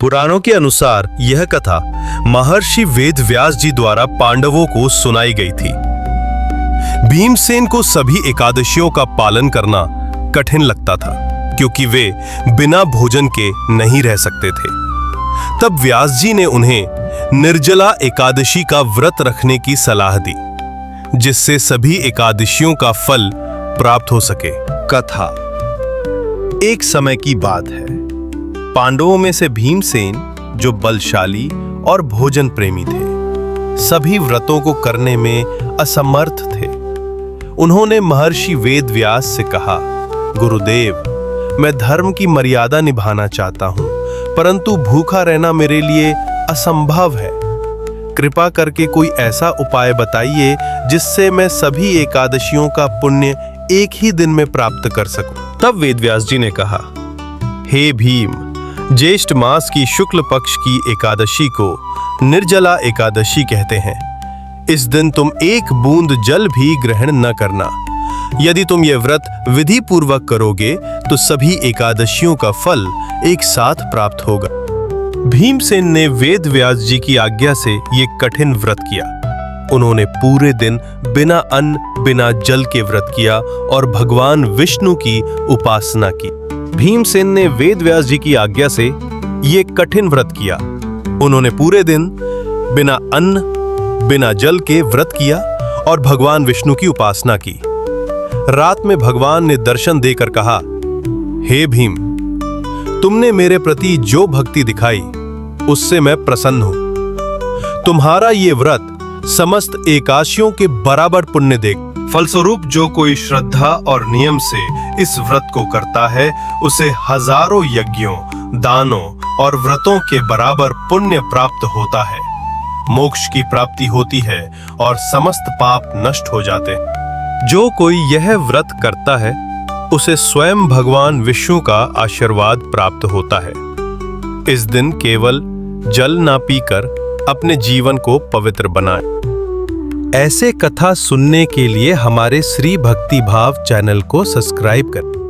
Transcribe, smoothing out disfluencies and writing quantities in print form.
पुराणों के अनुसार यह कथा महर्षि वेदव्यास जी द्वारा पांडवों को सुनाई गई थी। भीमसेन को सभी एकादशियों का पालन करना कठिन लगता था, क्योंकि वे बिना भोजन के नहीं रह सकते थे। तब व्यास जी ने उन्हें निर्जला एकादशी का व्रत रखने की सलाह दी, जिससे सभी एकादशियों का फल प्राप्त हो सके। कथा। एक समय की बात है। पांडवों में से भीमसेन, जो बलशाली और भोजन प्रेमी थे, सभी व्रतों को करने में असमर्थ थे। उन्होंने महर्षि वेदव्यास से कहा, गुरुदेव, मैं धर्म की मर्यादा निभाना चाहता हूं, परंतु भूखा रहना मेरे लिए असंभव है। कृपा करके कोई ऐसा उपाय बताइए जिससे मैं सभी एकादशियों का पुण्य एक ही दिन में प्राप्त कर सकूं। तब वेदव्यास जी ने कहा, हे भीम, ज्येष्ठ मास की शुक्ल पक्ष की एकादशी को निर्जला एकादशी कहते हैं। इस दिन तुम एक बूंद जल भी ग्रहण न करना। यदि तुम यह व्रत विधि पूर्वक करोगे तो सभी एकादशियों का फल एक साथ प्राप्त होगा। भीमसेन ने वेदव्यास जी की आज्ञा से ये कठिन व्रत किया। उन्होंने पूरे दिन बिना अन्न बिना जल के व्रत किया और भगवान विष्णु की उपासना की। भीमसेन ने वेदव्यास जी की आज्ञा से ये कठिन व्रत किया। उन्होंने पूरे दिन बिना अन्न बिना जल के व्रत किया और भगवान विष्णु की उपासना की। रात में भगवान ने दर्शन देकर कहा, हे भीम, तुमने मेरे प्रति जो भक्ति दिखाई उससे मैं प्रसन्न हूं। तुम्हारा ये व्रत समस्त एकादशियों के बराबर पुण्य देगा। फलस्वरूप जो कोई श्रद्धा और नियम से इस व्रत को करता है, उसे हजारों यज्ञों, दानों और व्रतों के बराबर पुण्य प्राप्त होता है। मोक्ष की प्राप्ति होती है और समस्त पाप नष्ट हो जाते हैं। जो कोई यह व्रत करता है, उसे स्वयं भगवान विष्णु का आशीर्वाद प्राप्त होता है। इस दिन केवल जल ना पीकर अपने जीवन को पवित्र बनाएं। ऐसे कथा सुनने के लिए हमारे श्री भक्ति भाव चैनल को सब्सक्राइब करें।